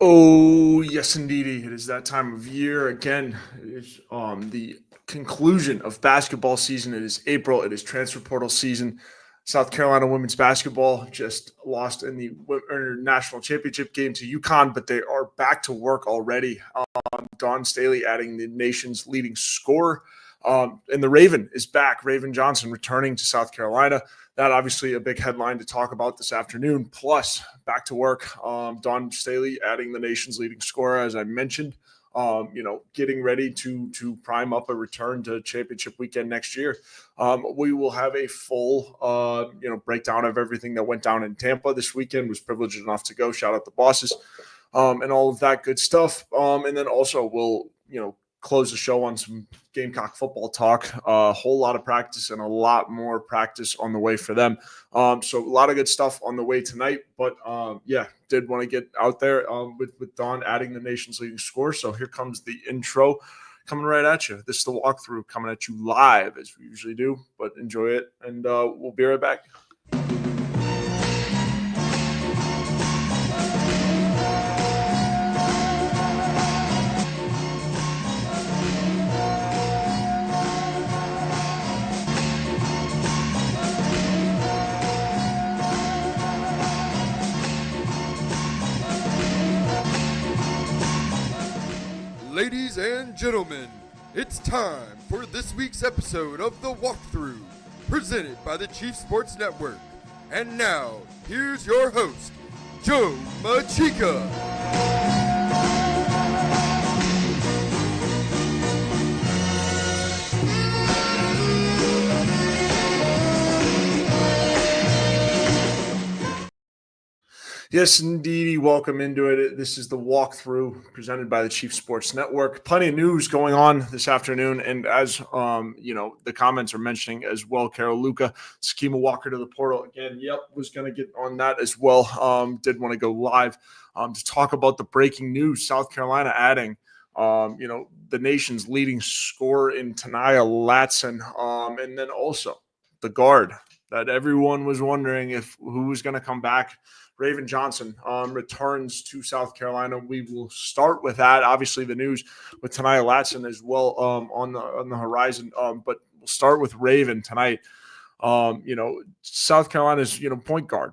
Oh, yes, indeedy. It is that time of year. Again, it is the conclusion of basketball season. It is April. It is transfer portal season. South Carolina women's basketball just lost in the national championship game to UConn, but they are back to work already. Dawn Staley adding the nation's leading scorer. And the Raven is back. Raven Johnson returning to South Carolina. That obviously a big headline to talk about this afternoon. Plus, back to work. Dawn Staley adding the nation's leading scorer, as I mentioned. Getting ready to prime up a return to championship weekend next year. We will have a full, breakdown of everything that went down in Tampa this weekend. Was privileged enough to go. Shout out the bosses, and all of that good stuff. And then also we'll, close the show on some Gamecock football talk. A whole lot of practice and a lot more practice on the way for them. So a lot of good stuff on the way tonight. But did want to get out there with Dawn adding the nation's leading score. So here comes the intro coming right at you. This is the walkthrough coming at you live as we usually do. But enjoy it, and we'll be right back. Ladies and gentlemen, it's time for this week's episode of The Walkthrough, presented by the Chief Sports Network. And now, here's your host, Joe Macheca. Yes, indeed. Welcome into it. This is the walkthrough presented by the Chief Sports Network. Plenty of news going on this afternoon. And as, the comments are mentioning as well, Carol Luca, Sakima Walker to the portal again. Yep, was going to get on that as well. Did want to go live to talk about the breaking news. South Carolina adding, the nation's leading scorer in Tanaya Latson. And then also the guard that everyone was wondering who was going to come back. Raven Johnson returns to South Carolina. We will start with that. Obviously, the news with Tanaya Latson as well on the horizon. But we'll start with Raven tonight. South Carolina's point guard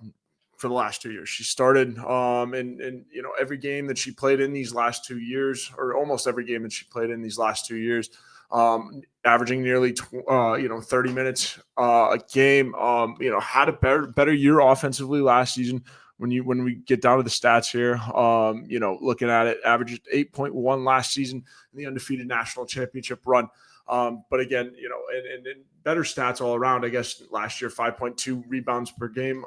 for the last 2 years. She started in every game that she played in these last 2 years, or almost every game that she played in these last 2 years. Averaging nearly 30 minutes a game. Had a better year offensively last season. When we get down to the stats here, looking at it, averaged 8.1 last season in the undefeated national championship run. But again, and better stats all around. I guess last year 5.2 rebounds per game.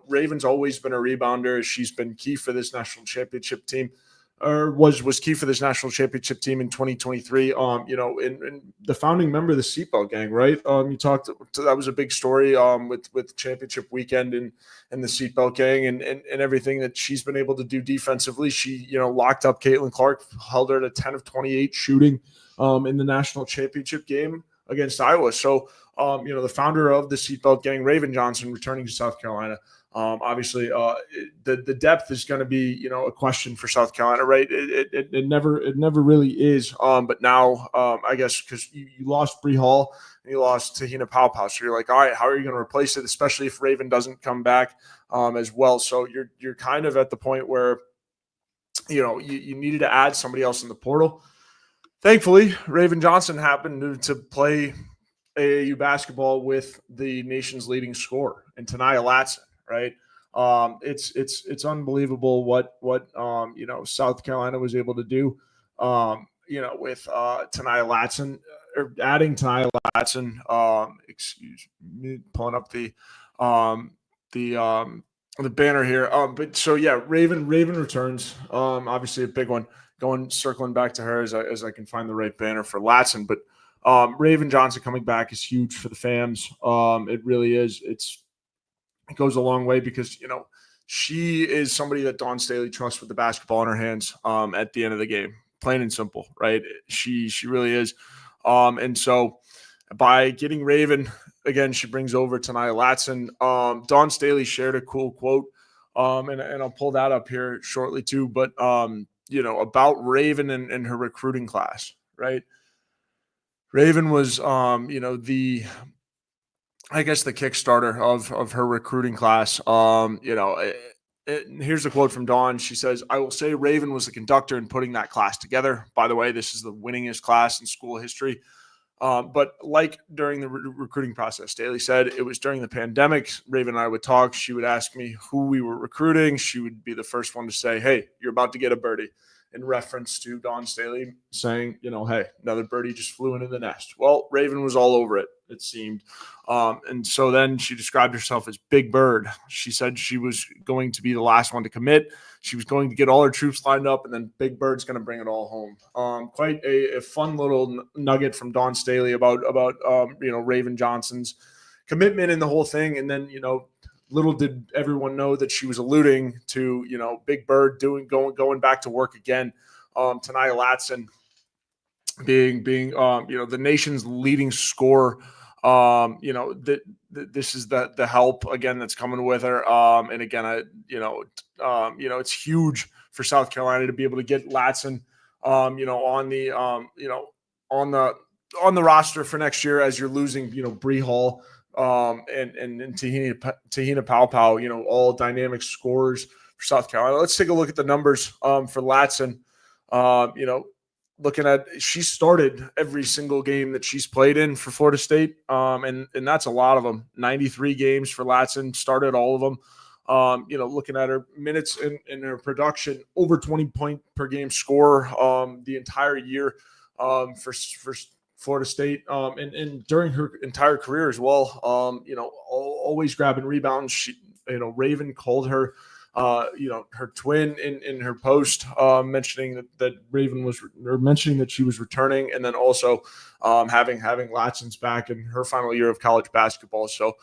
Raven's always been a rebounder. She's been key for this national championship team. Or was key for this national championship team in 2023. And the founding member of the Seatbelt Gang, right? You talked. That was a big story with championship weekend and the Seatbelt Gang and everything that she's been able to do defensively. She locked up Caitlin Clark, held her to 10 of 28 shooting in the national championship game against Iowa. So the founder of the Seatbelt Gang, Raven Johnson, returning to South Carolina. Obviously, the depth is going to be, a question for South Carolina, right? It never really is. But now, I guess, because you lost Bree Hall and you lost Tahina Paopao, so you're like, all right, how are you going to replace it? Especially if Raven doesn't come back as well. So you're kind of at the point where, you needed to add somebody else in the portal. Thankfully, Raven Johnson happened to play AAU basketball with the nation's leading scorer in Tanaya Latson. Right. It's unbelievable what South Carolina was able to do, with Tanaya Latson or adding Tanaya Latson. Excuse me, pulling up the banner here. But so yeah, Raven returns. Obviously a big one. Circling back to her as I can find the right banner for Latson, but Raven Johnson coming back is huge for the fams. It really is. It goes a long way because, she is somebody that Dawn Staley trusts with the basketball in her hands at the end of the game, plain and simple, right? She really is. And so by getting Raven, again, she brings over Tanaya Latson. Dawn Staley shared a cool quote And I'll pull that up here shortly too. But about Raven and her recruiting class, right? Raven was the Kickstarter of her recruiting class. Here's a quote from Dawn. She says, "I will say Raven was the conductor in putting that class together. By the way, this is the winningest class in school history. But like during the recruiting process, Daly said it was during the pandemic. Raven and I would talk. She would ask me who we were recruiting. She would be the first one to say, 'Hey, you're about to get a birdie,' in reference to Dawn Staley saying, 'Hey, another birdie just flew into the nest.' Well, Raven was all over it, it seemed. And so then she described herself as Big Bird. She said she was going to be the last one to commit. She was going to get all her troops lined up, and then Big Bird's going to bring it all home. Quite a fun little nugget from Dawn Staley about Raven Johnson's commitment in the whole thing. And then, little did everyone know that she was alluding to, Big Bird going back to work again. Tania Latson being the nation's leading scorer. This is the help again that's coming with her. And again, it's huge for South Carolina to be able to get Latson, on the roster for next year, as you're losing, Bree Hall, and Tahina Pau, all dynamic scorers for South Carolina. Let's take a look at the numbers for Latson. Looking at, she started every single game that she's played in for Florida State, and that's a lot of them. 93 games for Latson, started all of them. Looking at her minutes and her production, over 20 point per game score the entire year for Florida State, and during her entire career as well. Always grabbing rebounds. She, Raven called her, her twin in her post, mentioning that Raven mentioning that she was returning, and then also having Latson's back in her final year of college basketball. So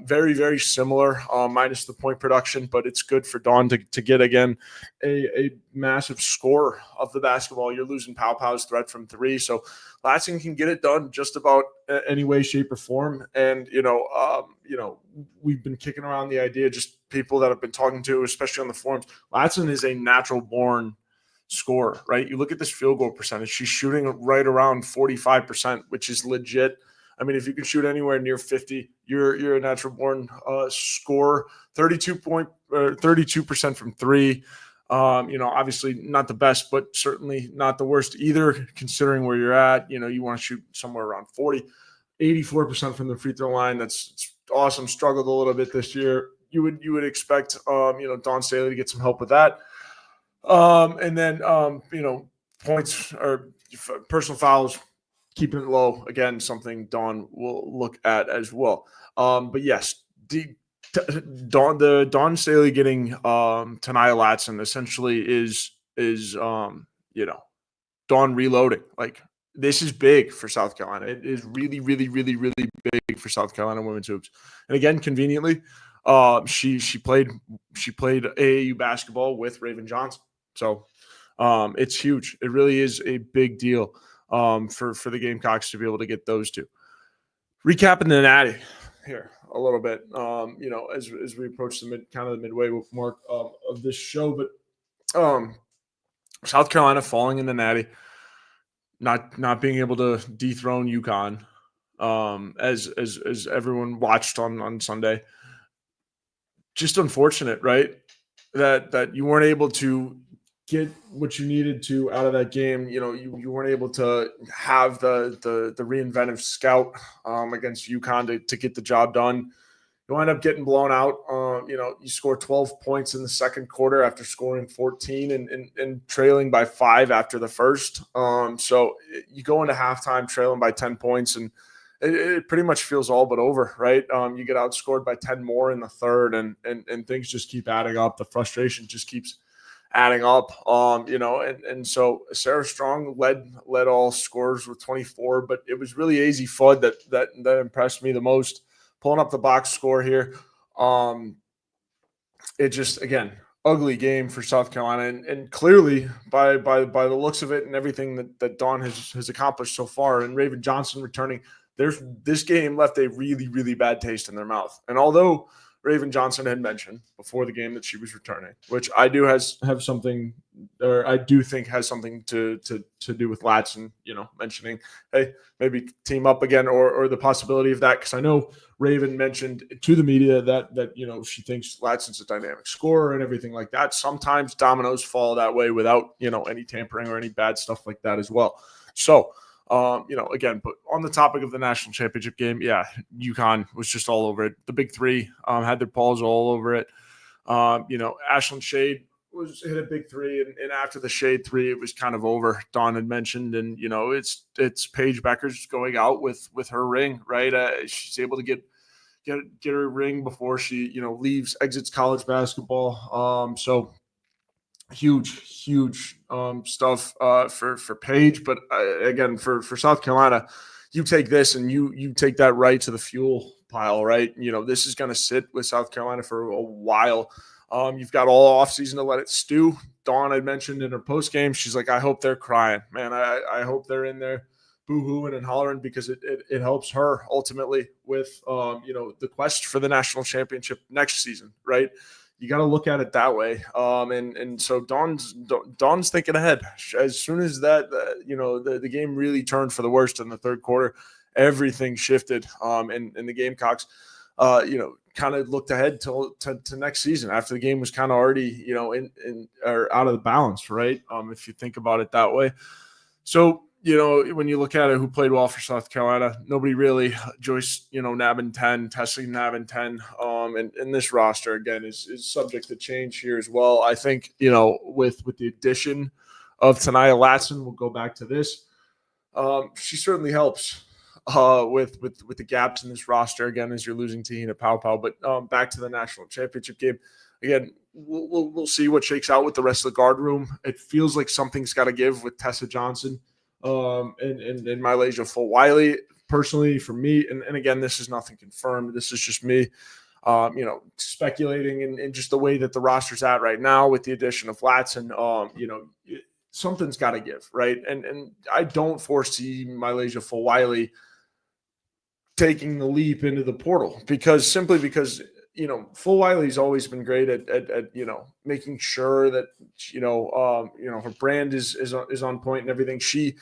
very, very similar, minus the point production, but it's good for Dawn to get again a massive score of the basketball. You're losing Pau's threat from three, so Latson can get it done just about any way, shape, or form. And we've been kicking around the idea, just people that I've been talking to, especially on the forums. Latson is a natural born scorer, right? You look at this field goal percentage; she's shooting right around 45%, which is legit. I mean, if you can shoot anywhere near 50, you're a natural born scorer. 32% from three. Obviously not the best, but certainly not the worst either, considering where you're at. You want to shoot somewhere around 40. 84% from the free throw line. That's awesome. Struggled a little bit this year. You would expect Dawn Staley to get some help with that. And then points or personal fouls, keeping it low, again, something Dawn will look at as well. But yes, Dawn Staley getting Tania Latson essentially is Dawn reloading. Like, this is big for South Carolina. It is really, really, really, really big for South Carolina women's hoops. And again, conveniently, she played AAU basketball with Raven Johnson. So it's huge. It really is a big deal for the Gamecocks to be able to get those two. Recapping the Natty here a little bit, as we approach the midway mark of this show. But South Carolina falling in the Natty, not being able to dethrone UConn, as everyone watched on Sunday. Just unfortunate, right? That you weren't able to get what you needed to out of that game. You weren't able to have the reinventive scout against UConn to get the job done. You wind up getting blown out. You score 12 points in the second quarter after scoring 14 and trailing by 5 after the first. So you go into halftime trailing by 10 points, and it pretty much feels all but over, right? You get outscored by 10 more in the third, and things just keep adding up. The frustration just keeps adding up. And so Sarah Strong led all scorers with 24, but it was really AZ Fudd that impressed me the most. Pulling up the box score here. It just, again, ugly game for South Carolina, and clearly by the looks of it and everything that Dawn has accomplished so far, and Raven Johnson returning, this game left a really, really bad taste in their mouth. And although Raven Johnson had mentioned before the game that she was returning, which I do have something, or I do think has something to do with Latson, mentioning, hey, maybe team up again, or the possibility of that, because I know Raven mentioned to the media that she thinks Latson's a dynamic scorer and everything like that. Sometimes dominoes fall that way without any tampering or any bad stuff like that as well. So. Again, but on the topic of the national championship game, yeah, UConn was just all over it. The big three had their paws all over it. Ashlyn Shade hit a big three, and after the Shade three, it was kind of over. Dawn had mentioned, and it's Paige Becker's going out with her ring, right? She's able to get her ring before she exits college basketball. So huge stuff for Paige, but again for South Carolina, you take this and you take that right to the fuel pile, right? This is going to sit with South Carolina for a while. You've got all offseason to let it stew. Dawn had mentioned in her post game, she's like, I hope they're crying, man. I hope they're in there boo-hooing and hollering, because it helps her ultimately with the quest for the national championship next season, right? You got to look at it that way. And so Dawn's thinking ahead. As soon as that, the game really turned for the worst in the third quarter, everything shifted. And the Gamecocks, kind of looked ahead to next season after the game was kind of already, in or out of the balance, right? If you think about it that way. So, when you look at it, who played well for South Carolina, nobody really. Joyce, nabbing 10, Tessie nabbing 10. And this roster, again, is subject to change here as well. I think, with the addition of Tanaya Latson, we'll go back to this. She certainly helps with the gaps in this roster, again, as you're losing Tahina Pau. But back to the national championship game. Again, we'll see what shakes out with the rest of the guard room. It feels like something's got to give with Tessa Johnson and Malaysia Fulwiley. Personally, for me, and again, this is nothing confirmed. This is just me, speculating in just the way that the roster's at right now with the addition of Latson. Something's got to give, right? And I don't foresee Malaysia Fulwiley taking the leap into the portal because Fulwiley's always been great at making sure that her brand is on point and everything. She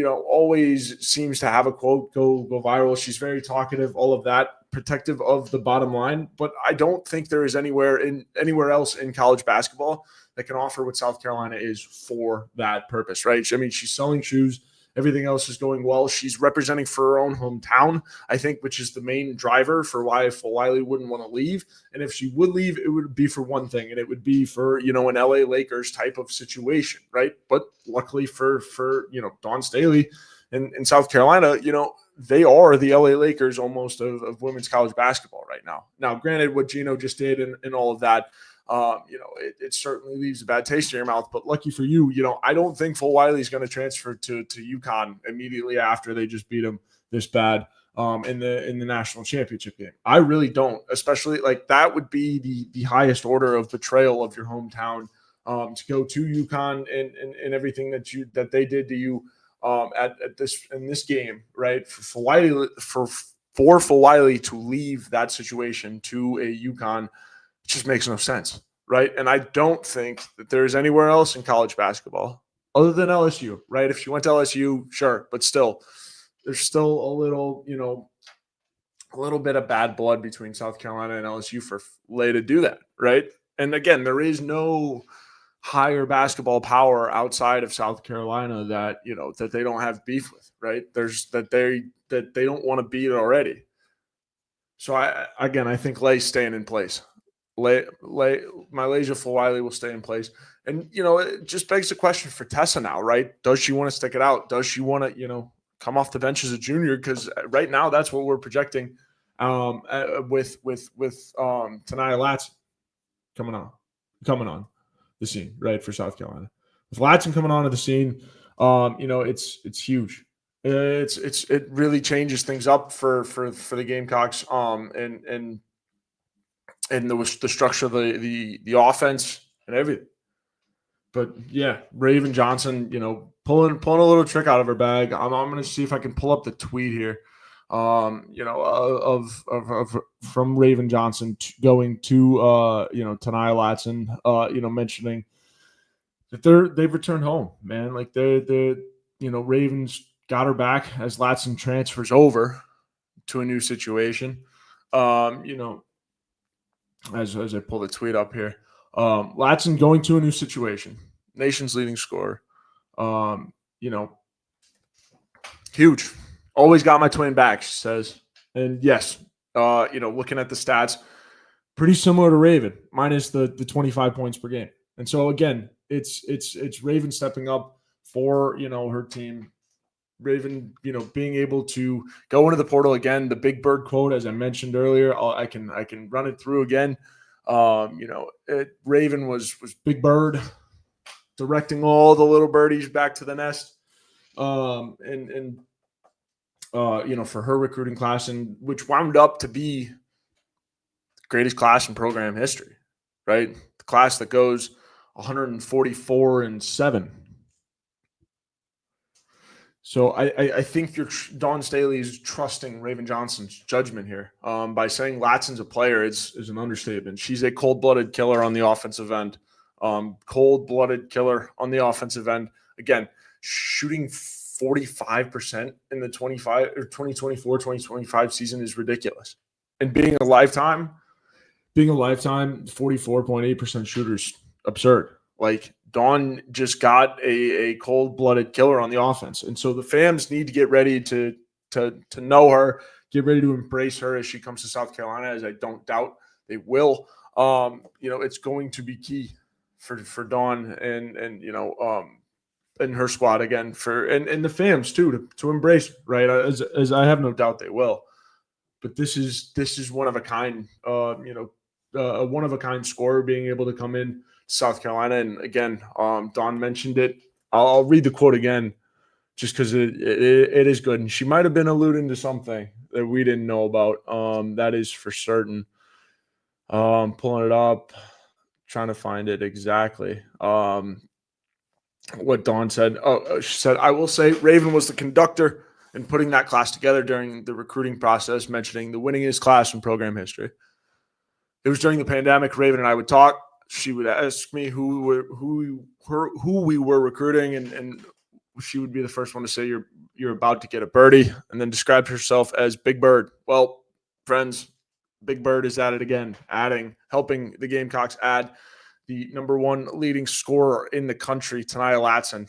always seems to have a quote go viral. She's very talkative, all of that, protective of the bottom line. But I don't think there is anywhere else in college basketball that can offer what South Carolina is for that purpose, right? I mean, she's selling shoes. Everything else is going well. She's representing for her own hometown, I think, which is the main driver for why Fulwiley wouldn't want to leave. And if she would leave, it would be for one thing, and it would be for, an LA Lakers type of situation, right? But luckily for Dawn Staley in South Carolina, they are the LA Lakers almost of women's college basketball right now. Now, granted, what Gino just did and all of that, it certainly leaves a bad taste in your mouth, but lucky for you, I don't think Fulwiley is going to transfer to UConn immediately after they just beat them this bad in the national championship game. I really don't, especially like that would be the highest order of betrayal of your hometown to go to UConn and everything that they did to you in this game, right? For Fulwiley to leave that situation to a UConn. It just makes no sense, right? And I don't think that there's anywhere else in college basketball other than LSU, right? If she went to LSU, sure, but still, there's still a little bit of bad blood between South Carolina and LSU for Lay to do that, right? And again, there is no higher basketball power outside of South Carolina that that they don't have beef with, right? There's that they don't want to beat already. So I think Lay's staying in place. Malaysia Fulwiley will stay in place. And, it just begs the question for Tessa now, right? Does she want to stick it out? Does she want to, come off the bench as a junior? Because right now that's what we're projecting with Tanaya Latson coming on the scene, right, for South Carolina. With Latson coming on to the scene, it's huge. It really changes things up for the Gamecocks and the structure of the offense and everything. But yeah, Raven Johnson, pulling a little trick out of her bag. I'm going to see if I can pull up the tweet here. from Raven Johnson going to Tania Latson, mentioning that they've returned home, man. Like Ravens got her back as Latson transfers over to a new situation. As I pull the tweet up here, Latson going to a new situation, nation's leading scorer. Huge. Always got my twin back, she says. And yes, looking at the stats, pretty similar to Raven, minus the 25 points per game. And so again, it's Raven stepping up for her team. Raven, being able to go into the portal again. The Big Bird quote, as I mentioned earlier, I can run it through again. Raven was Big Bird directing all the little birdies back to the nest. For her recruiting class, and which wound up to be the greatest class in program history, right? The class that goes 144-7. So I think Dawn Staley is trusting Raven Johnson's judgment here. By saying Latson's a player is an understatement. She's a cold-blooded killer on the offensive end. Cold-blooded killer on the offensive end. Again, shooting 45% in the 2024-2025 season is ridiculous. And being a lifetime 44.8% shooters, absurd. Like, Dawn just got a cold-blooded killer on the offense. And so the fans need to get ready to know her, get ready to embrace her as she comes to South Carolina, as I don't doubt they will. It's going to be key for Dawn and her squad again, and the fans too, to embrace, right? As I have no doubt they will. But this is one of a kind, a one of a kind scorer being able to come in South Carolina. And again, Dawn mentioned it. I'll read the quote again, just because it is good. And she might have been alluding to something that we didn't know about. That is for certain. Pulling it up, trying to find it exactly. What Dawn said. She said, "I will say Raven was the conductor in putting that class together during the recruiting process, mentioning the winningest class in program history. It was during the pandemic. Raven and I would talk. She would ask me who we were recruiting, and she would be the first one to say, you're about to get a birdie, and then described herself as Big Bird. Well, friends, Big Bird is at it again, helping the Gamecocks add the number one leading scorer in the country, Tania Latson.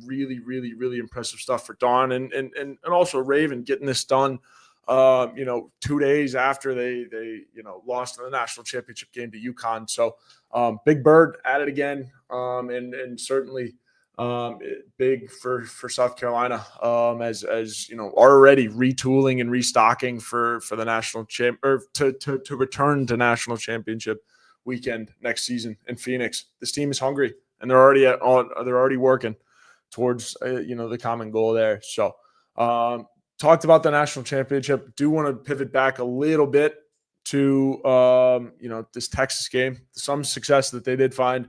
Really, really, really impressive stuff for Dawn and also Raven getting this done. 2 days after they lost in the national championship game to UConn. So Big Bird at it again, and certainly big for South Carolina, as already retooling and restocking for the national champ, or to return to national championship weekend next season in Phoenix. This team is hungry, and they're already working towards the common goal there. So talked about the national championship. Do want to pivot back a little bit to this Texas game. Some success that they did find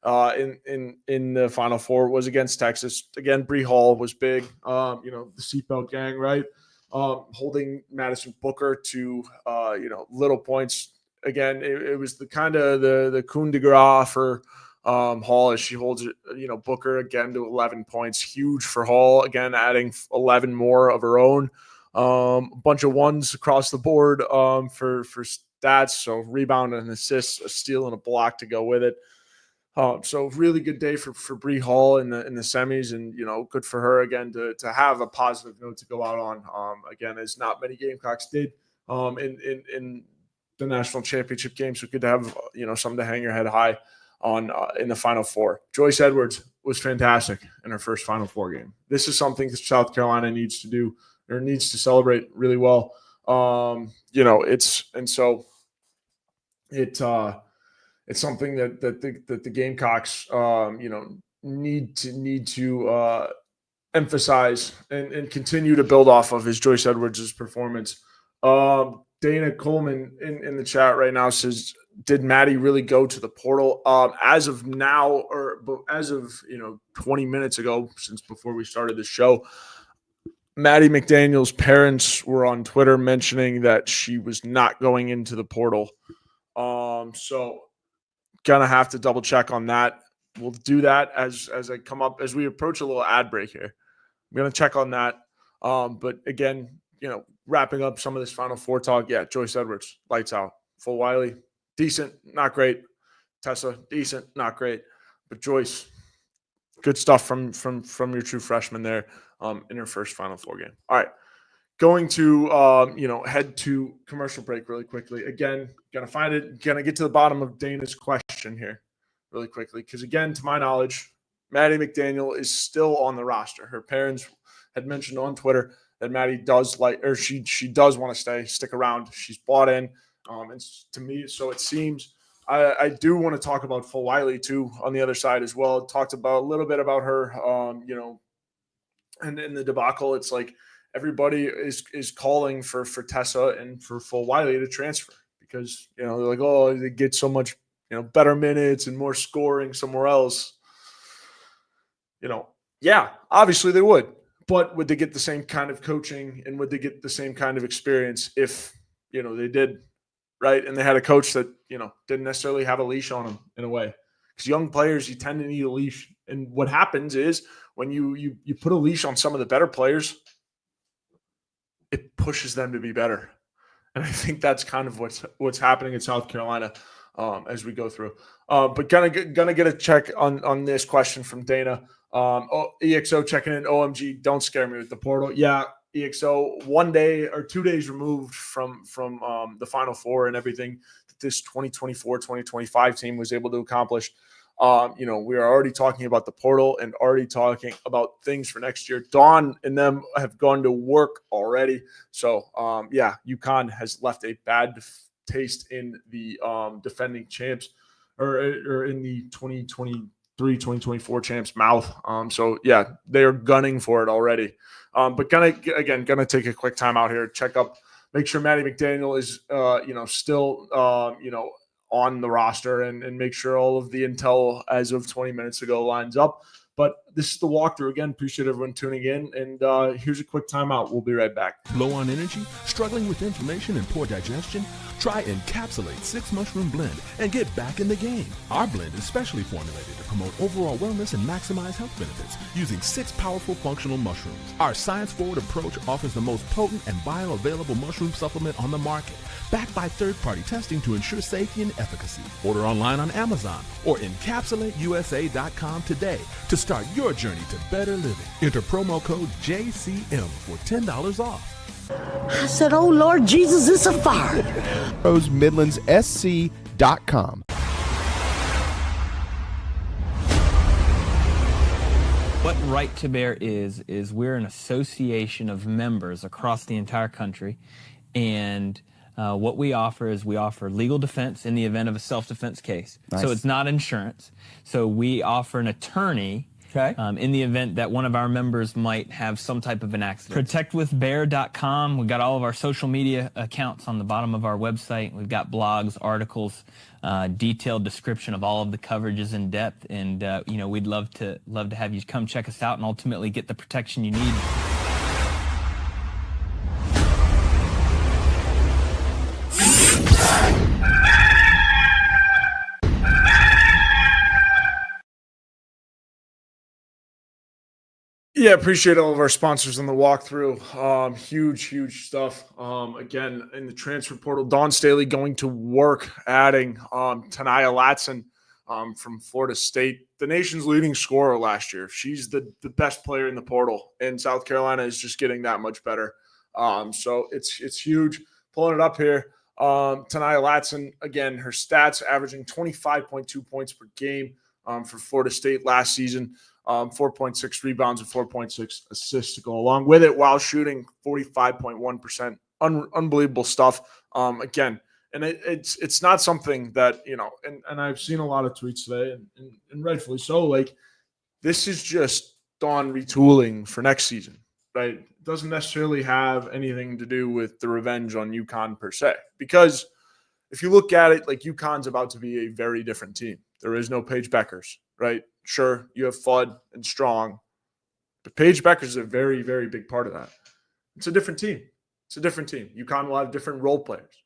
in the Final Four was against Texas. Again, Bree Hall was big. The seatbelt gang, right? Holding Madison Booker to little points. Again, it was the kind of the coup de grace for Hall, as she holds Booker again to 11 points. Huge for Hall, again adding 11 more of her own. A bunch of ones across the board for stats. So rebound and assists, a steal and a block to go with it. So really good day for Bree Hall in the semis, and good for her again to have a positive note to go out on. Again, as not many Gamecocks did in the national championship game. So good to have something to hang your head high on in the Final Four. Joyce Edwards was fantastic in her first Final Four game. This is something that South Carolina needs to do, or needs to celebrate really well. It's something that the Gamecocks need to emphasize and continue to build off of, is Joyce Edwards' performance. Dana Coleman in the chat right now says, did Maddie really go to the portal? As of now, or as of 20 minutes ago, since before we started the show, Maddie McDaniel's parents were on Twitter mentioning that she was not going into the portal. So gonna have to double check on that. We'll do that as I come up, as we approach a little ad break here. I'm gonna check on that. But again, wrapping up some of this Final Four talk. Yeah, Joyce Edwards, lights out. Full Wiley, decent, not great. Tessa, decent, not great. But Joyce, good stuff from your true freshman there in her first Final Four game. All right. Going to head to commercial break really quickly. Again, gonna get to the bottom of Dana's question here really quickly, because again, to my knowledge, Maddie McDaniel is still on the roster. Her parents had mentioned on Twitter that Maddie does she does want to stick around. She's bought in, and to me, so it seems. I do want to talk about Full Wiley too on the other side as well. Talked about a little bit about her, and in the debacle, it's like everybody is calling for Tessa and for Full Wiley to transfer because they're like, oh, they get so much better minutes and more scoring somewhere else. Yeah, obviously they would, but would they get the same kind of coaching and would they get the same kind of experience if they did? Right. And they had a coach that, didn't necessarily have a leash on them in a way, because young players, you tend to need a leash. And what happens is when you put a leash on some of the better players, it pushes them to be better. And I think that's kind of what's happening in South Carolina as we go through. But gonna get a check on this question from Dana. EXO checking in. OMG, don't scare me with the portal. Yeah. EXO 1 day or 2 days removed from the Final Four and everything that this 2024-2025 team was able to accomplish. We are already talking about the portal and already talking about things for next year. Dawn and them have gone to work already. So, UConn has left a bad taste in the defending champs or in the 2023-2024 champs mouth. They are gunning for it already. But gonna take a quick time out here, check up, make sure Maddie McDaniel is still on the roster and make sure all of the intel as of 20 minutes ago lines up. But this is the walkthrough. Again, appreciate everyone tuning in. And here's a quick timeout. We'll be right back. Low on energy? Struggling with inflammation and poor digestion? Try Encapsulate 6 Mushroom Blend and get back in the game. Our blend is specially formulated to promote overall wellness and maximize health benefits using 6 powerful functional mushrooms. Our science-forward approach offers the most potent and bioavailable mushroom supplement on the market, backed by third-party testing to ensure safety and efficacy. Order online on Amazon or encapsulateusa.com today to start your journey to better living. Enter promo code JCM for $10 off. I said, oh, Lord Jesus, it's a fire. RoseMidlandsSC.com. What Right to Bear is we're an association of members across the entire country, and what we offer is we offer legal defense in the event of a self-defense case. Nice. So it's not insurance. So we offer an attorney in the event that one of our members might have some type of an accident. ProtectWithBear.com. We've got all of our social media accounts on the bottom of our website. We've got blogs, articles, detailed description of all of the coverages in depth. And, we'd love to have you come check us out and ultimately get the protection you need. Yeah, appreciate all of our sponsors on the walkthrough. Huge stuff. Again, in the transfer portal, Dawn Staley going to work, adding Tanaya Latson from Florida State, the nation's leading scorer last year. She's the best player in the portal, and South Carolina is just getting that much better. So it's huge. Pulling it up here, Tanaya Latson, again, her stats averaging 25.2 points per game for Florida State last season. 4.6 rebounds and 4.6 assists to go along with it while shooting 45.1%. Unbelievable stuff. Again, and it's not something that, and I've seen a lot of tweets today and rightfully so, like this is just Dawn retooling for next season, right? It doesn't necessarily have anything to do with the revenge on UConn per se, because if you look at it, like UConn's about to be a very different team. There is no Paige Beckers, right? Sure, you have Flood and Strong, but Paige Beckers is a very, very big part of that. It's a different team. It's a different team. UConn will have different role players.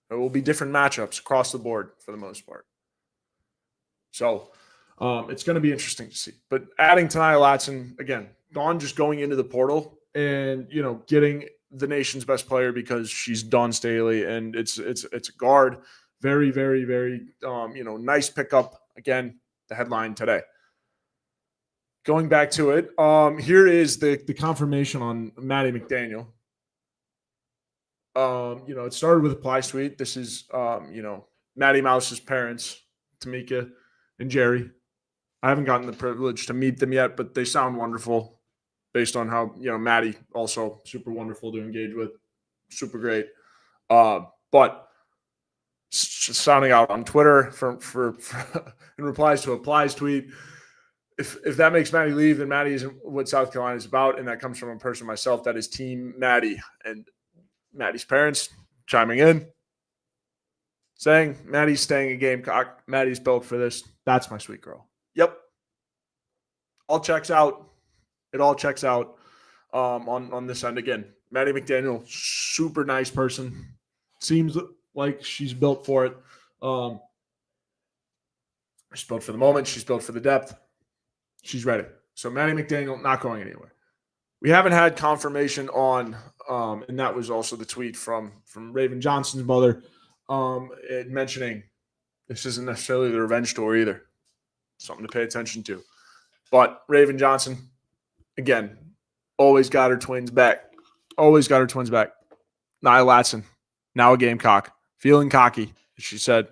There will be different matchups across the board for the most part. So it's going to be interesting to see. But adding Tania Latson, again, Dawn just going into the portal and, getting the nation's best player because she's Dawn Staley and it's a guard. Very, very, very, nice pickup. Again, the headline today. Going back to it, here is the confirmation on Maddie McDaniel. It started with a Ply Suite. This is, Maddie Mouse's parents, Tamika and Jerry. I haven't gotten the privilege to meet them yet, but they sound wonderful based on how, Maddie also super wonderful to engage with. Super great. But sounding out on Twitter for in replies to a Plies tweet, if that makes Maddie leave, then Maddie isn't what South Carolina is about. And that comes from a person myself that is Team Maddie. And Maddie's parents chiming in, saying Maddie's staying a Gamecock. Maddie's built for this. That's my sweet girl. Yep. All checks out. It all checks out on this end. Again, Maddie McDaniel, super nice person. Seems like she's built for it. She's built for the moment. She's built for the depth. She's ready. So Maddie McDaniel not going anywhere. We haven't had confirmation on, and that was also the tweet from Raven Johnson's mother, mentioning this isn't necessarily the revenge story either. Something to pay attention to. But Raven Johnson, again, always got her twins back. Always got her twins back. Nia Latson, now a Gamecock. Feeling cocky, as she said.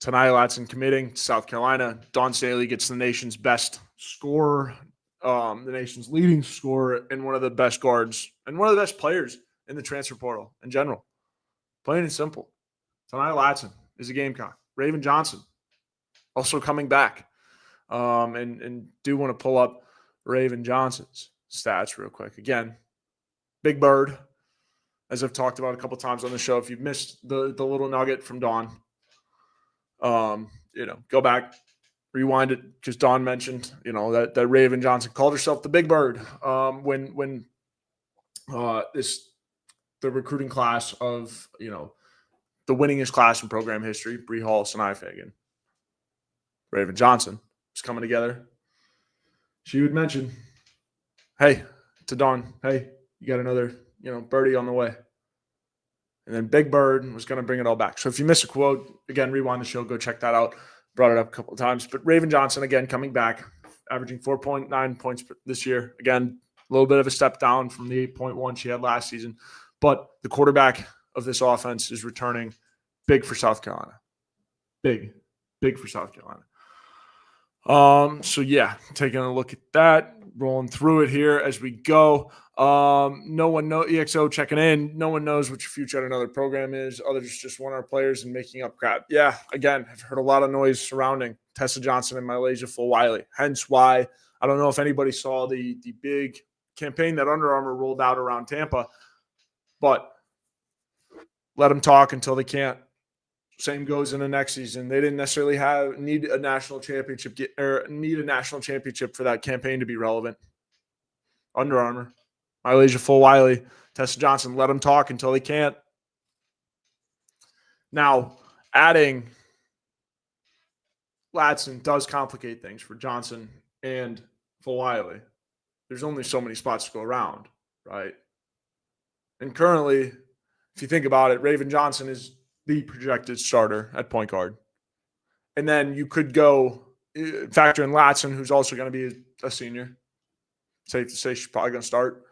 Tania Latson committing to South Carolina. Dawn Staley gets the nation's best scorer, the nation's leading scorer, and one of the best guards, and one of the best players in the transfer portal in general. Plain and simple. Tania Latson is a Gamecock. Raven Johnson also coming back. And do want to pull up Raven Johnson's stats real quick. Again, Big Bird, as I've talked about a couple times on the show. If you've missed the little nugget from Dawn, go back, rewind it, because Dawn mentioned, that Raven Johnson called herself the Big Bird when the recruiting class of, the winningest class in program history, Bree Hall, Sinai Fagan, Raven Johnson, was coming together. She would mention, hey, to Dawn, hey, you got another, birdie on the way. And then Big Bird was going to bring it all back. So if you miss a quote, again, rewind the show, go check that out. Brought it up a couple of times. But Raven Johnson, again, coming back, averaging 4.9 points this year. Again, a little bit of a step down from the 8.1 she had last season. But the quarterback of this offense is returning. Big for South Carolina. Big for South Carolina. Taking a look at that, rolling through it here as we go. No one knows, EXO checking in. No one knows what your future at another program is. Others just want our players and making up crap. Yeah, again, I've heard a lot of noise surrounding Tessa Johnson and Malaysia Full-Wiley. Hence why I don't know if anybody saw the big campaign that Under Armour rolled out around Tampa, but let them talk until they can't. Same goes in the next season. They didn't necessarily need a national championship for that campaign to be relevant. Under Armour, Malaysia Full-Wiley, Tessa Johnson, let them talk until they can't. Now, adding Latson does complicate things for Johnson and Full-Wiley. There's only so many spots to go around, right? And currently, if you think about it, Raven Johnson is the projected starter at point guard. And then you could go factor in Latson, who's also going to be a senior. Safe to say she's probably going to start.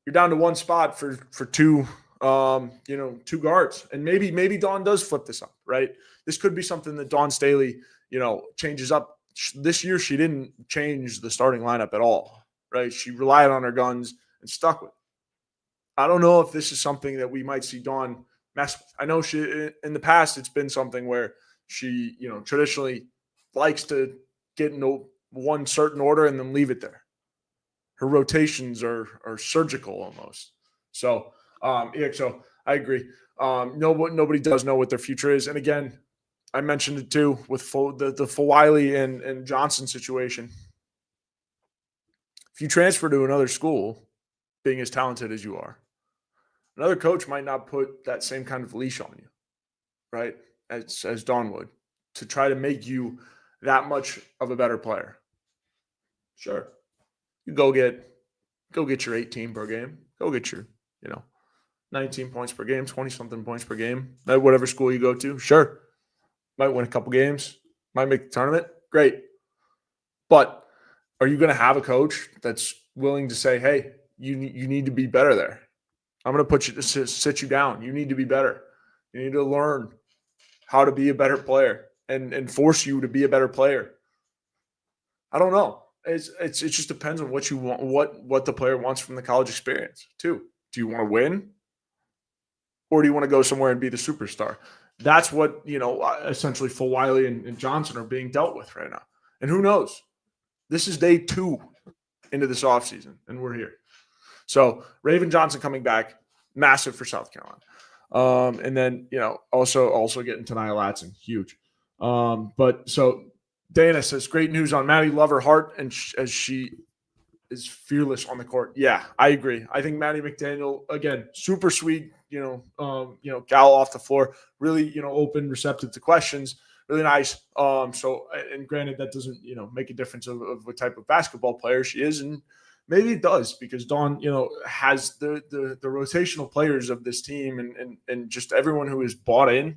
You're down to one spot for two guards. And maybe Dawn does flip this up, right? This could be something that Dawn Staley, changes up. This year she didn't change the starting lineup at all, right? She relied on her guns and stuck with it. I don't know if this is something that we might see Dawn mess with. I know she, in the past, it's been something where she, traditionally likes to get into one certain order and then leave it there. Her rotations are surgical almost. So, EXO, I agree. Nobody does know what their future is. And again, I mentioned it too with the Full-Wiley and Johnson situation. If you transfer to another school, being as talented as you are, another coach might not put that same kind of leash on you, right? As Dawn would, to try to make you that much of a better player. Sure. You go get your 18 per game. Go get your, 19 points per game, 20-something points per game at whatever school you go to. Sure. Might win a couple games. Might make the tournament. Great. But are you going to have a coach that's willing to say, hey, you need to be better there? I'm going to sit you down. You need to be better. You need to learn how to be a better player and force you to be a better player. I don't know. It just depends on what you want, what the player wants from the college experience too. Do you want to win? Or do you want to go somewhere and be the superstar? That's what, essentially Fulwiley and Johnson are being dealt with right now. And who knows? This is day 2 into this offseason, and we're here. So Raven Johnson coming back, massive for South Carolina. And then, also getting to Nia Latson, huge. But so Dana says, great news on Maddie. Love her heart, and as she is fearless on the court. Yeah, I agree. I think Maddie McDaniel, again, super sweet, gal off the floor, really, open, receptive to questions, really nice. And granted, that doesn't, make a difference of what type of basketball player she is. And maybe it does, because Dawn, has the rotational players of this team and just everyone who is bought in,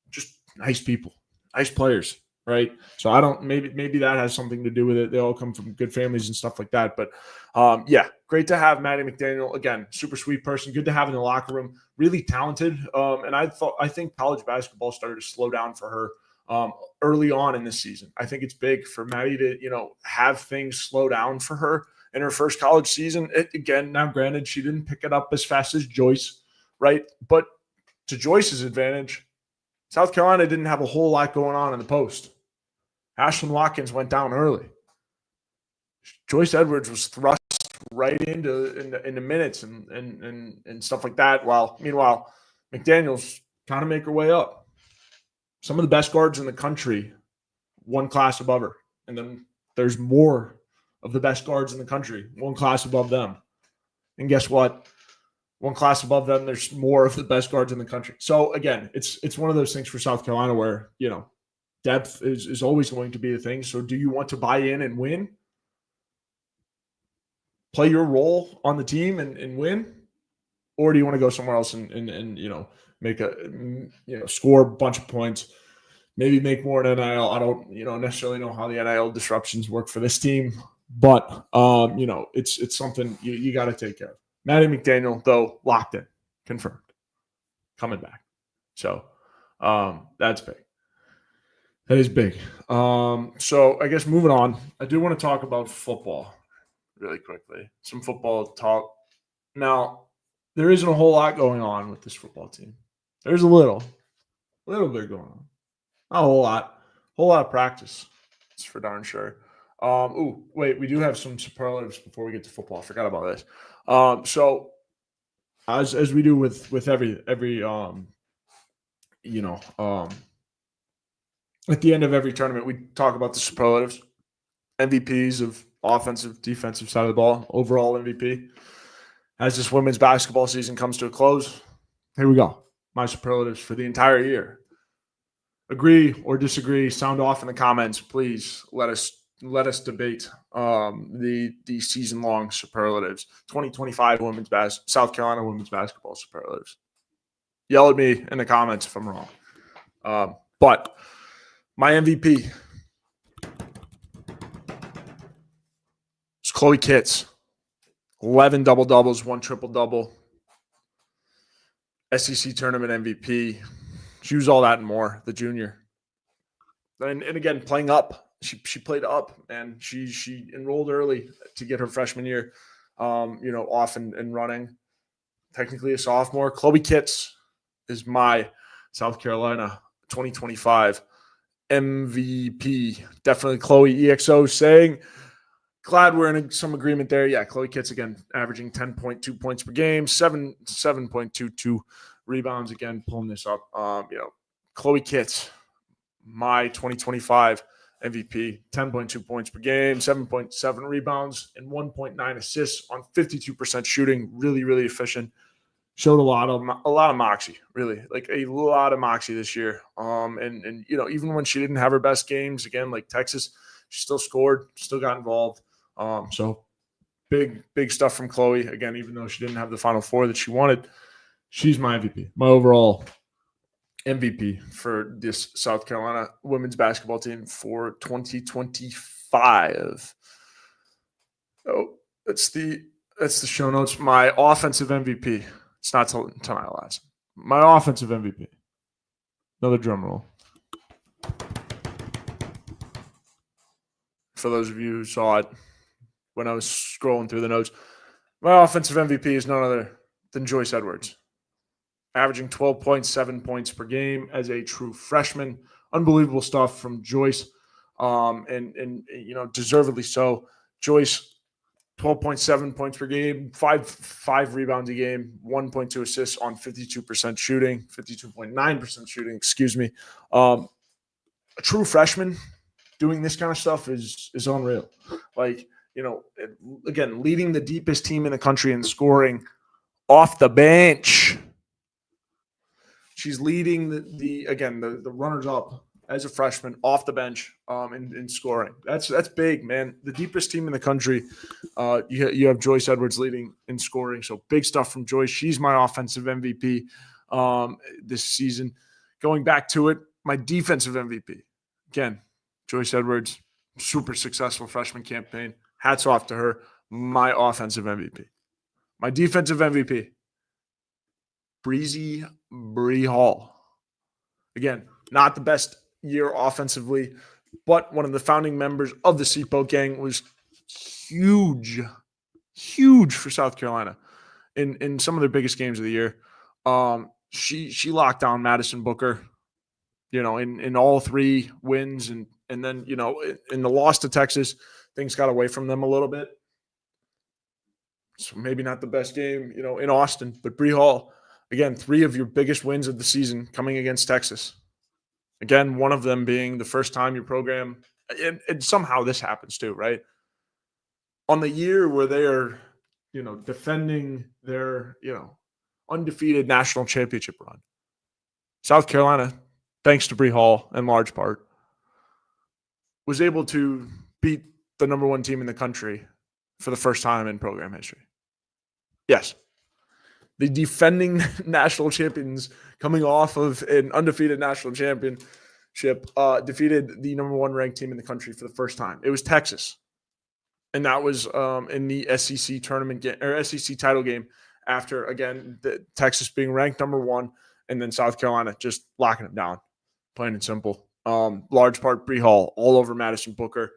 just nice people, nice players. Right. So I don't, maybe that has something to do with it. They all come from good families and stuff like that. But great to have Maddie McDaniel. Again, super sweet person. Good to have in the locker room. Really talented. And I think college basketball started to slow down for her early on in this season. I think it's big for Maddie to, have things slow down for her in her first college season. Now granted, she didn't pick it up as fast as Joyce, right? But to Joyce's advantage, South Carolina didn't have a whole lot going on in the post. Ashlyn Watkins went down early. Joyce Edwards was thrust right into minutes and stuff like that. Meanwhile, McDaniel's trying to make her way up. Some of the best guards in the country, one class above her. And then there's more of the best guards in the country, one class above them. And guess what? One class above them, there's more of the best guards in the country. So again, it's one of those things for South Carolina where, depth is always going to be the thing. So do you want to buy in and win? Play your role on the team and win? Or do you want to go somewhere else and make score a bunch of points, maybe make more in NIL? I don't, necessarily know how the NIL disruptions work for this team, but it's something you got to take care of. Maddie McDaniel, though, locked in, confirmed, coming back. So that's big. That is big. So I guess moving on, I do want to talk about football really quickly. Some football talk. Now, there isn't a whole lot going on with this football team. There's a little bit going on. Not a whole lot. Whole lot of practice. It's for darn sure. We do have some superlatives before we get to football. I forgot about this. So as we do with every at the end of every tournament, we talk about the superlatives, MVPs of offensive, defensive side of the ball, overall MVP. As this women's basketball season comes to a close, here we go. My superlatives for the entire year. Agree or disagree, sound off in the comments. Please let us debate the season-long superlatives. 2025 South Carolina women's basketball superlatives. Yell at me in the comments if I'm wrong. But my MVP is Chloe Kitts. 11 double-doubles, 1 triple-double. SEC tournament MVP. She was all that and more, the junior. And again, playing up. She played up, and she enrolled early to get her freshman year, off and running. Technically a sophomore. Chloe Kitts is my South Carolina 2025 MVP. Definitely Chloe. EXO saying, glad we're in some agreement there. Yeah, Chloe Kitts again, averaging 10.2 points per game, 7.22 rebounds. Again, pulling this up. Chloe Kitts, my 2025 MVP, 10.2 points per game, 7.7 rebounds, and 1.9 assists on 52% shooting. Really, really efficient. Showed a lot of moxie, really, like a lot of moxie this year. And even when she didn't have her best games, again, like Texas, she still scored, still got involved. So big stuff from Chloe. Again, even though she didn't have the Final Four that she wanted, she's my MVP, my overall MVP for this South Carolina women's basketball team for 2025. Oh, that's the show notes. My offensive MVP. It's not till tonight, lads. My offensive MVP. Another drum roll. For those of you who saw it when I was scrolling through the notes, my offensive MVP is none other than Joyce Edwards, averaging 12.7 points per game as a true freshman. Unbelievable stuff from Joyce, and deservedly so. Joyce, 12.7 points per game, five rebounds a game, 1.2 assists on 52% shooting, 52.9% shooting, excuse me. A true freshman doing this kind of stuff is unreal. Like, again, leading the deepest team in the country in scoring off the bench. She's leading the runners up as a freshman off the bench in scoring. That's big, man. The deepest team in the country. You have Joyce Edwards leading in scoring. So big stuff from Joyce. She's my offensive MVP this season. Going back to it, my defensive MVP. Again, Joyce Edwards, super successful freshman campaign. Hats off to her. My offensive MVP. My defensive MVP. Breezy Bree Hall. Again, not the best year offensively, but one of the founding members of the Seatbelt Gang, was huge for South Carolina in some of their biggest games of the year. She locked down Madison Booker, in all three wins, and then in the loss to Texas, things got away from them a little bit. So maybe not the best game, in Austin, but Bree Hall, again, three of your biggest wins of the season coming against Texas. Again, one of them being the first time your program, and somehow this happens too, right? On the year where they are, defending their, undefeated national championship run. South Carolina, thanks to Bree Hall in large part, was able to beat the number one team in the country for the first time in program history. Yes. The defending national champions coming off of an undefeated national championship defeated the number one ranked team in the country for the first time. It was Texas. And that was in the SEC tournament or SEC title game after, again, Texas being ranked number one, and then South Carolina just locking it down, plain and simple. Large part Bree Hall all over Madison Booker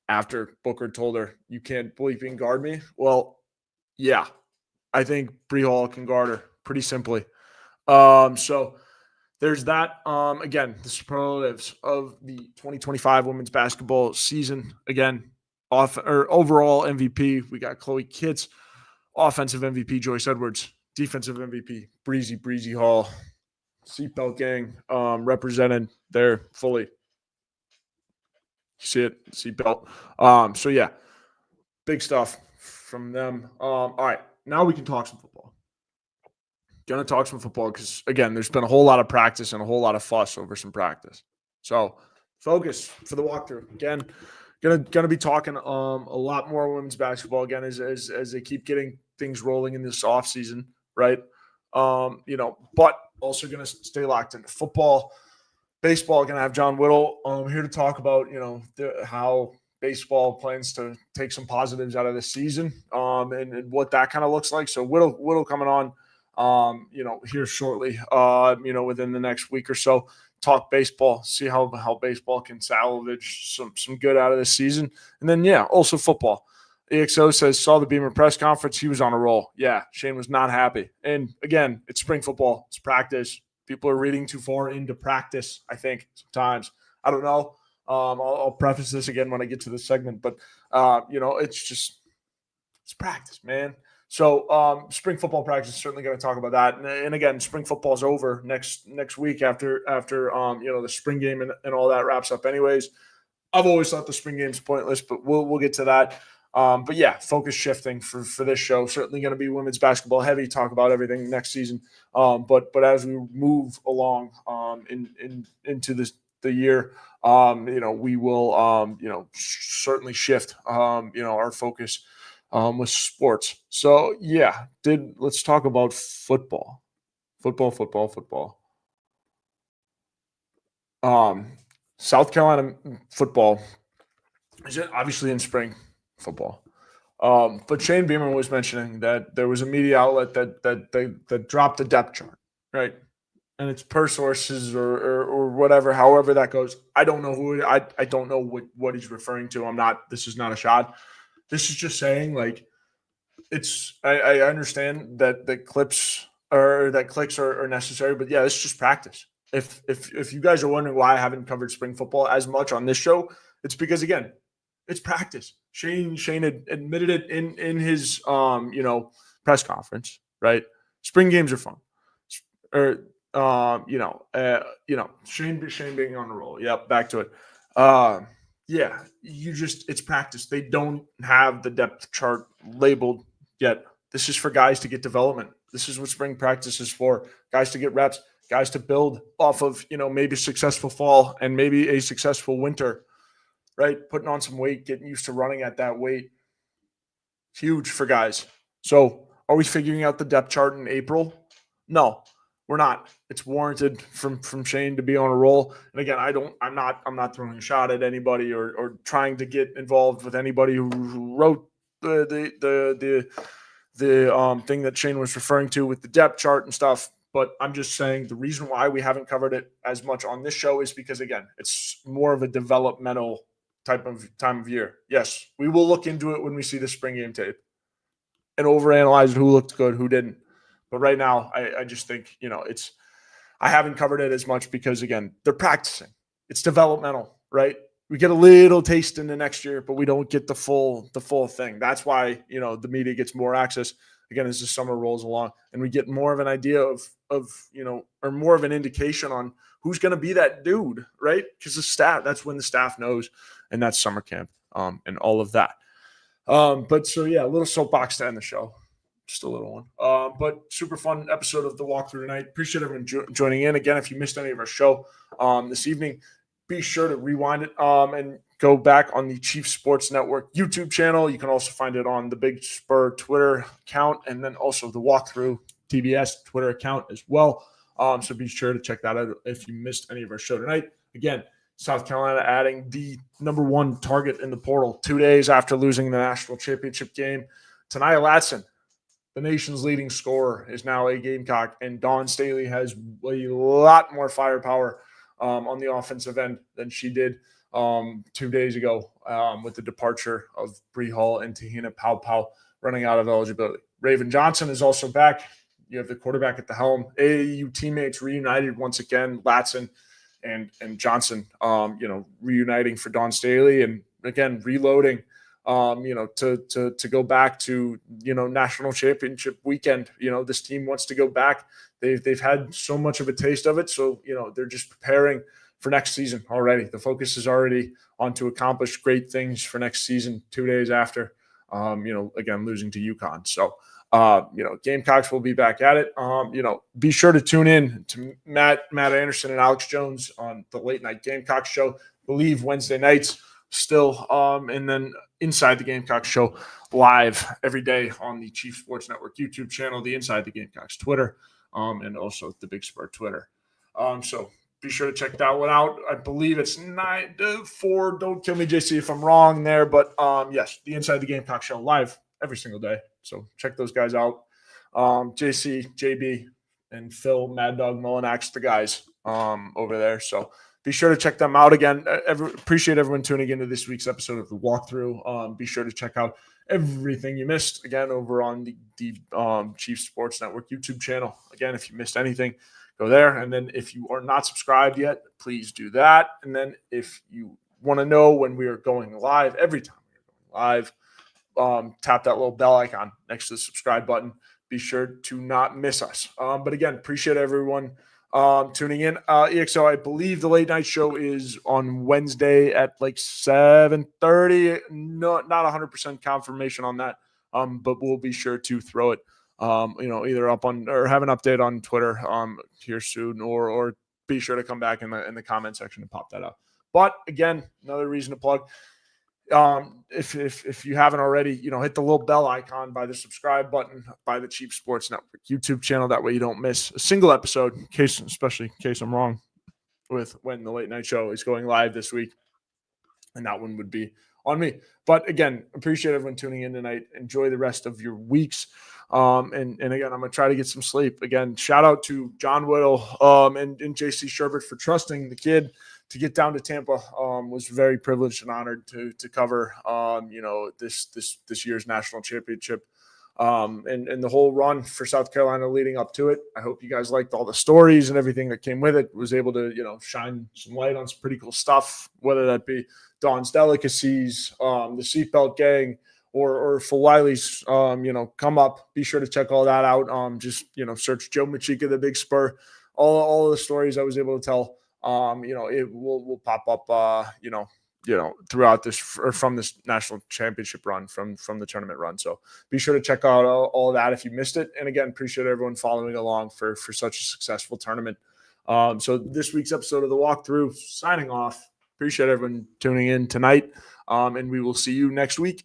after Booker told her, "You can't bleeping guard me." Well, yeah. I think Bree Hall can guard her pretty simply. So there's that. Again, the superlatives of the 2025 women's basketball season. Again, overall MVP, we got Chloe Kitts. Offensive MVP, Joyce Edwards. Defensive MVP, Breezy Hall. Seatbelt Gang represented there fully. You see it, seatbelt. So yeah, big stuff from them. All right. Now we can talk some football. Going to talk some football because, again, there's been a whole lot of practice and a whole lot of fuss over some practice. So focus for the walkthrough. Again, gonna be talking a lot more women's basketball again as they keep getting things rolling in this offseason, right? But also going to stay locked into football. Baseball, going to have John Whittle here to talk about, how baseball plans to take some positives out of this season and what that kind of looks like. So Whittle coming on, here shortly, within the next week or so, talk baseball, see how baseball can salvage some good out of this season. And then, also football. EXO says, saw the Beamer press conference. He was on a roll. Yeah, Shane was not happy. And again, it's spring football. It's practice. People are reading too far into practice, I think, sometimes. I don't know. I'll preface this again when I get to this segment, but it's practice, man. So spring football practice is certainly going to talk about that. And again, spring football is over next week after the spring game and all that wraps up anyways. I've always thought the spring game's pointless, but we'll get to that. But yeah, focus shifting for this show. Certainly going to be women's basketball heavy. Talk about everything next season. But as we move along into the year, we will certainly shift our focus with sports. So yeah, let's talk about football. Football. South Carolina football is obviously in spring football. But Shane Beamer was mentioning that there was a media outlet that dropped the depth chart, right? And it's per sources or whatever, however that goes. I don't know I don't know what he's referring to. This is not a shot. This is just saying, like, I understand that clicks are necessary, but yeah, it's just practice. If you guys are wondering why I haven't covered spring football as much on this show, it's because, again, it's practice. Shane had admitted it in his press conference, right? Spring games are fun. Shane being on the roll. Yep, back to it. It's practice. They don't have the depth chart labeled yet. This is for guys to get development. This is what spring practice is for. Guys to get reps, guys to build off of, maybe a successful fall and maybe a successful winter, right? Putting on some weight, getting used to running at that weight. Huge for guys. So are we figuring out the depth chart in April? No, we're not. It's warranted from Shane to be on a roll. And again, I'm not throwing a shot at anybody or trying to get involved with anybody who wrote the thing that Shane was referring to with the depth chart and stuff. But I'm just saying the reason why we haven't covered it as much on this show is because, again, it's more of a developmental type of time of year. Yes, we will look into it when we see the spring game tape and overanalyze who looked good, who didn't. But right now, I just think, I haven't covered it as much because, again, they're practicing. It's developmental, right? We get a little taste in the next year, but we don't get the full thing. That's why, the media gets more access, again, as the summer rolls along, and we get more of an idea of or more of an indication on who's going to be that dude, right? Because that's when the staff knows, and that's summer camp and all of that. But so, yeah, a little soapbox to end the show. Just a little one. But super fun episode of the walkthrough tonight. Appreciate everyone joining in. Again, if you missed any of our show this evening, be sure to rewind it and go back on the Chief Sports Network YouTube channel. You can also find it on the Big Spur Twitter account and then also the Walkthrough TBS Twitter account as well. So be sure to check that out if you missed any of our show tonight. Again, South Carolina adding the number one target in the portal 2 days after losing the national championship game. Tania Latson, the nation's leading scorer, is now a Gamecock, and Dawn Staley has a lot more firepower on the offensive end than she did 2 days ago with the departure of Bree Hall and Tahina Pau running out of eligibility. Raven Johnson is also back. You have the quarterback at the helm. AAU teammates reunited once again. Latson and Johnson, reuniting for Dawn Staley, and again reloading. To go back to, national championship weekend. This team wants to go back. They've had so much of a taste of it. So, they're just preparing for next season already. The focus is already on to accomplish great things for next season, 2 days after, again, losing to UConn. So, Gamecocks will be back at it. Be sure to tune in to Matt Anderson and Alex Jones on the Late Night Gamecocks show, I believe Wednesday nights still. And then Inside the Gamecocks show live every day on the Chief Sports Network YouTube channel, the Inside the Gamecocks Twitter, and also the Big Spur Twitter. So be sure to check that one out. I believe it's 9 to 4. Don't kill me, JC, if I'm wrong there. But yes, the Inside the Gamecocks show live every single day. So check those guys out. JC, JB, and Phil, Mad Dog Mullinax, the guys over there. So be sure to check them out again. Appreciate everyone tuning into this week's episode of the Walkthrough. Be sure to check out everything you missed again over on the Chief Sports Network YouTube channel. Again, if you missed anything, go there. And then if you are not subscribed yet, please do that. And then if you want to know when we are going live, every time we are going live, tap that little bell icon next to the subscribe button. Be sure to not miss us. But again, appreciate everyone tuning in. EXO, I believe the late night show is on Wednesday at like 7:30. Not 100% confirmation on that, but we'll be sure to throw it, either up on or have an update on Twitter here soon, or be sure to come back in the comment section and pop that up. But again, another reason to plug. If you haven't already, hit the little bell icon by the subscribe button by the Chief Sports Network YouTube channel. That way you don't miss a single episode, especially in case I'm wrong with when the late night show is going live this week. And that one would be on me. But again, appreciate everyone tuning in tonight. Enjoy the rest of your weeks. And again, I'm going to try to get some sleep. Again, shout out to John Whittle and JC Sherbert for trusting the kid to get down to Tampa. Was very privileged and honored to cover, this year's national championship and the whole run for South Carolina leading up to it. I hope you guys liked all the stories and everything that came with it. Was able to, shine some light on some pretty cool stuff, whether that be Dawn's Delicacies, the Seatbelt Gang, or Fulwiley's, come up. Be sure to check all that out. Just, search Joe Macheca, the Big Spur. All of the stories I was able to tell, it will pop up, throughout this or from this national championship run, from the tournament run. So be sure to check out all of that if you missed it. And again, appreciate everyone following along for such a successful tournament. So this week's episode of the Walkthrough signing off. Appreciate everyone tuning in tonight. And we will see you next week.